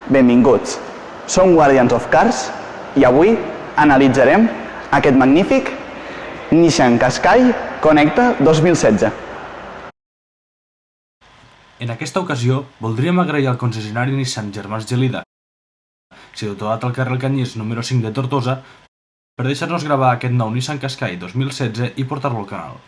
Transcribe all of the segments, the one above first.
Benvinguts. Som Guardians of Cars i avui analitzarem aquest magnífic Nissan Qashqai Connecta 2016. En aquesta ocasió, voldríem agrair al concessionari Nissan Germans Gelida, situat al carrer Canyís número 5 de Tortosa, per deixar-nos gravar aquest nou Nissan Qashqai 2016 i portar-lo al canal.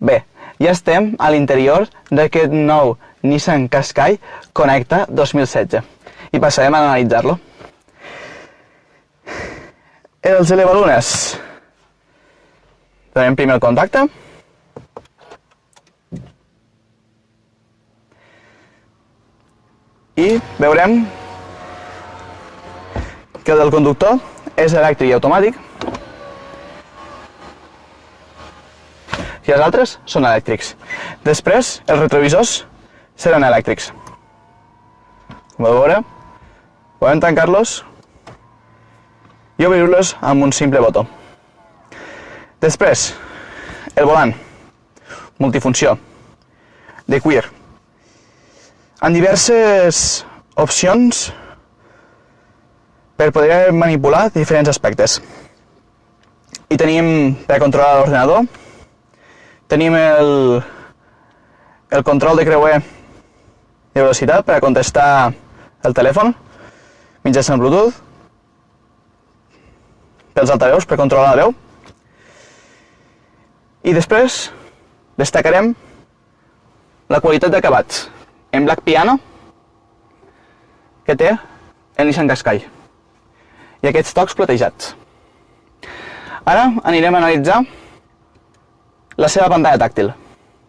Bé, ja estem a l'interior d'aquest nou Nissan Qashqai Connecta 2016 i passarem a analitzar-lo. Els elevalunes. Donem primer el contacte. I veurem que el del conductor és elèctric i automàtic. I els altres són elèctrics. Després, els retrovisors seran elèctrics. Com podeu veure, podem tancar-los i obrir-los amb un simple botó. Després, el volant, multifunció, de cuir, amb diverses opcions per poder manipular diferents aspectes. I tenim per controlar l'ordinador, tenim el control de creuer de velocitat per a contestar el telèfon mitjançant Bluetooth, pels altaveus per controlar la veu. I després destacarem la qualitat d'acabats en Black Piano que té el Nissan Qashqai i aquests tocs platejats. Ara anirem a analitzar la seva pantalla tàctil.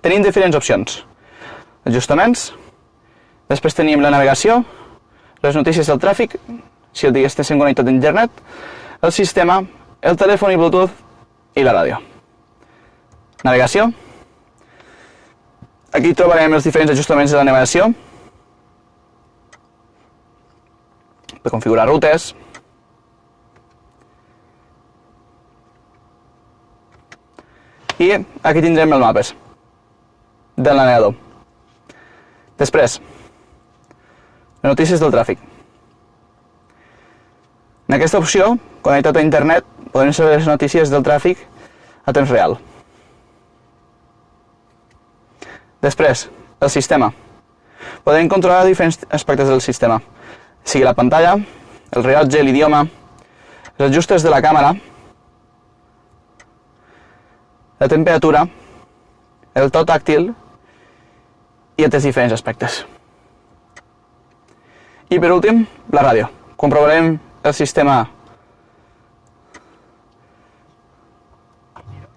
Tenim diferents opcions. Ajustaments, després tenim la navegació, les notícies del tràfic, si el dia estigués connectat a internet, el sistema, el telèfon i Bluetooth i la ràdio. Navegació. Aquí trobarem els diferents ajustaments de la navegació per configurar rutes. I aquí tindrem els mapes del navegador. Després, les notícies del tràfic. En aquesta opció, connectat a internet, podem saber les notícies del tràfic a temps real. Després, el sistema. Podem controlar diferents aspectes del sistema, sigui la pantalla, el rellotge, l'idioma, els ajustes de la càmera, la temperatura, el to tàctil i altres diferents aspectes. I per últim, la ràdio. Comprovarem el sistema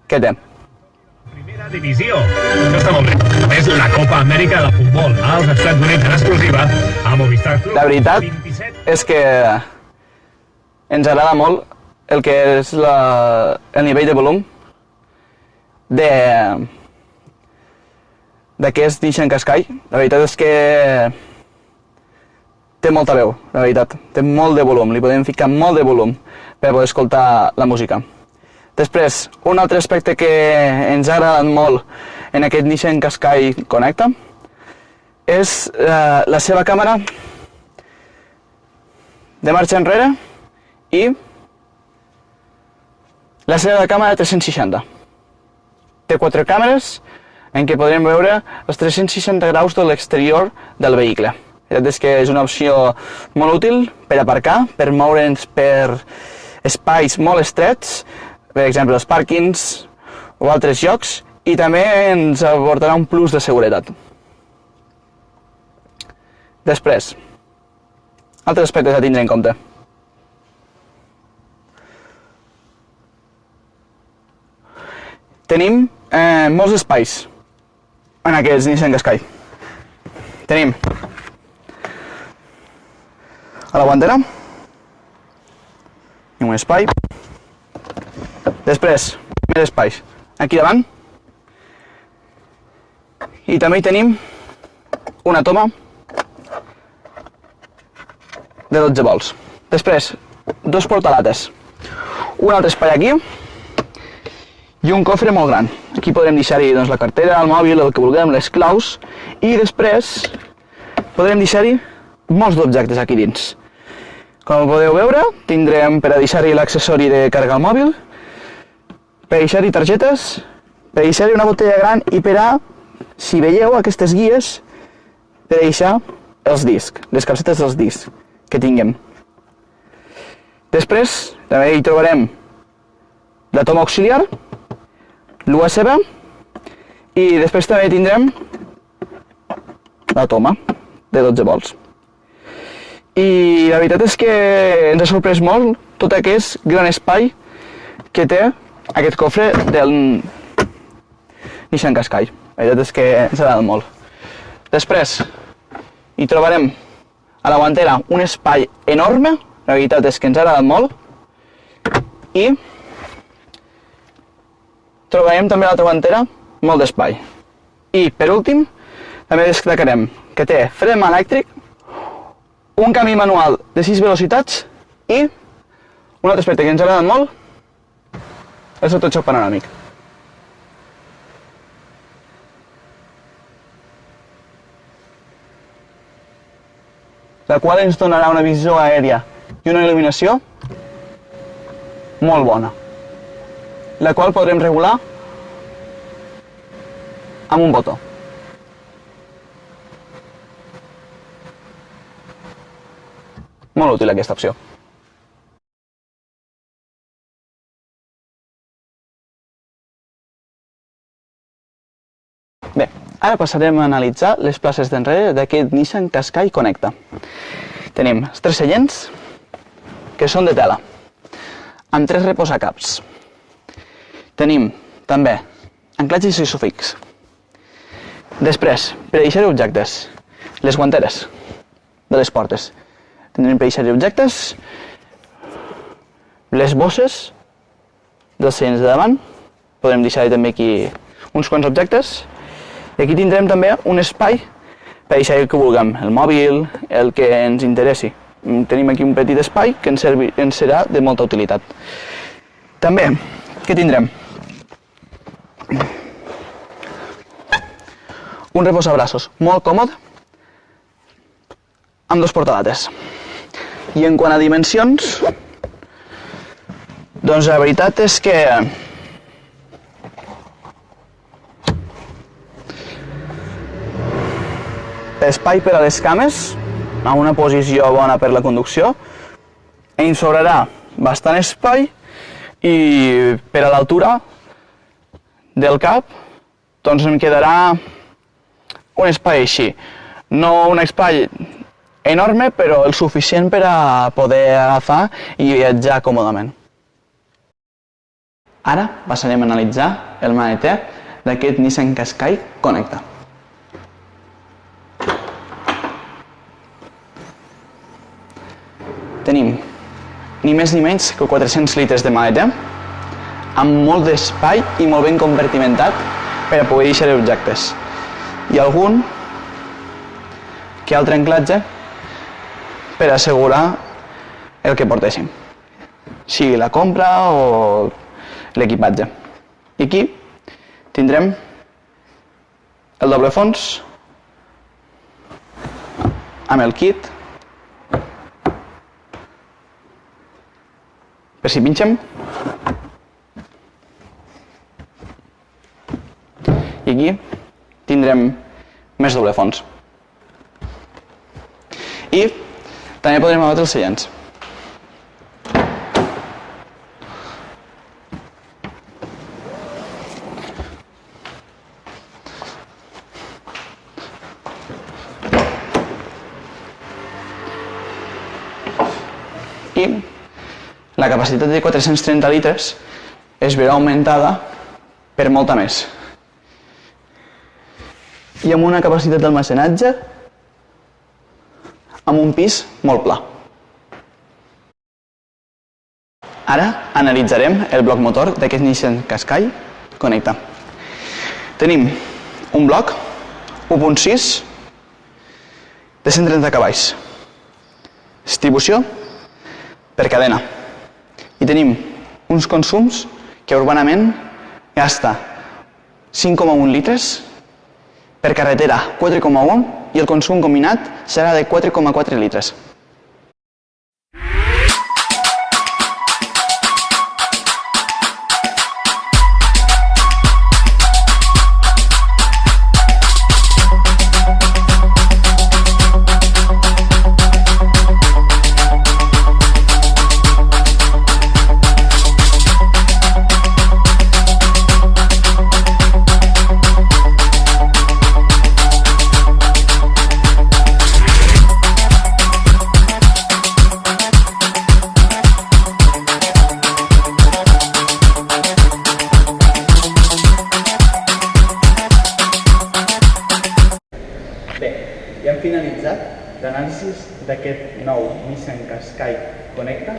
que té. Primera divisió. Això està molt bé. A més, la Copa Amèrica de futbol als Estats Units en exclusiva a Movistar Club. La veritat és que ens agrada molt el que és el nivell de volum d'aquest Nissan Qashqai. La veritat és que té molta veu, la veritat. Té molt de volum, li podem ficar molt de volum per poder escoltar la música. Després, un altre aspecte que ens ha agradat molt en aquest Nissan Qashqai Connecta és la seva càmera de marxa enrere i la seva càmera 360. Té 4 càmeres en què podrem veure els 360 graus de l'exterior del vehicle. La veritat és que és una opció molt útil per aparcar, per moure'ns per espais molt estrets, per exemple els pàrquings o altres llocs, i també ens aportarà un plus de seguretat. Després, altres aspectes a tindre en compte. Tenim molts espais en aquests Nissan Qashqai. Tenim a la guantera. I un espai. Després, més espais aquí davant. I també hi tenim una toma de 12 volts. Després, dos portalates. Un altre espai aquí i un cofre molt gran. Aquí podrem deixar-hi la cartera, el mòbil, el que vulguem, les claus, i després podrem deixar-hi molts d'objectes aquí dins. Com podeu veure, tindrem per a deixar-hi l'accessori de carregar el mòbil, per a deixar-hi targetes, per a deixar-hi una botella gran i per a, si veieu aquestes guies, per a deixar els discs, les capsetes dels discs que tinguem. Després també hi trobarem la toma auxiliar, l'USB, i després també tindrem la toma de 12 volts. I la veritat és que ens ha sorprès molt tot aquest gran espai que té aquest cofre del Nissan Qashqai. La veritat és que ens ha agradat molt. Després hi trobarem a la guantera un espai enorme, la veritat és que ens ha agradat molt, i trobarem també a l'altra guantera molt d'espai. I per últim també destacarem que té fre de mà elèctric, un canvi manual de 6 velocitats i un altre aspecte que ens ha agradat molt, el seu totxoc panoràmic. La qual ens donarà una visió aèria i una il·luminació molt bona, la qual podrem regular amb un botó. Molt útil aquesta opció. Bé, ara passarem a analitzar les places d'enrere d'aquest Nissan Qashqai Connecta. Tenim els 3 seients, que són de tela, amb 3 reposacaps. Tenim també anclatges isofix. Després, per a deixar objectes, les guanteres de les portes. Tindrem per deixar objectes, les bosses dels seients de davant, podrem deixar també aquí uns quants objectes, i aquí tindrem també un espai per deixar el que vulguem, el mòbil, el que ens interessi. Tenim aquí un petit espai que ens serà de molta utilitat. També, què tindrem? Un reposabraços molt còmode, amb 2 portalates. I en quant a dimensions, doncs la veritat és que espai per a les cames, amb una posició bona per la conducció, ens sobrarà bastant espai i per a l'altura del cap doncs em quedarà un espai així. No un espai enorme, però el suficient per a poder agafar i viatjar còmodament. Ara passarem a analitzar el maneter d'aquest Nissan Qashqai Connecta. Tenim ni més ni menys que 400 litres de maneter, amb molt d'espai i molt ben compartimentat per a poder deixar objectes. I algun que altre anclatge per assegurar el que portéssim, sigui la compra o l'equipatge. I aquí tindrem el doble fons amb el kit per si pinxem, i aquí tindrem més doble fons. I també podrem abatre els seients. I la capacitat de 430 litres es verà augmentada per molta més. I amb una capacitat d'almacenatge amb un pis molt pla. Ara analitzarem el bloc motor d'aquest Nissan Qashqai Connecta. Tenim un bloc 1.6 de 130 cavalls. Distribució per cadena. I tenim uns consums que urbanament gasta 5,1 litres, per carretera 4,1 i el consum combinat serà de 4,4 litres. Bé, ja hem finalitzat l'anàlisi d'aquest nou Nissan Qashqai Connecta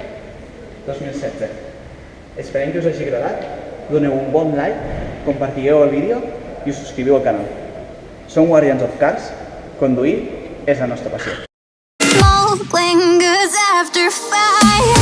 2016. Esperem que us hagi agradat, doneu un bon like, compartigueu el vídeo i us subscriviu al canal. Som Guardians of Cars, conduir és la nostra passió. Smoke lingers after fire.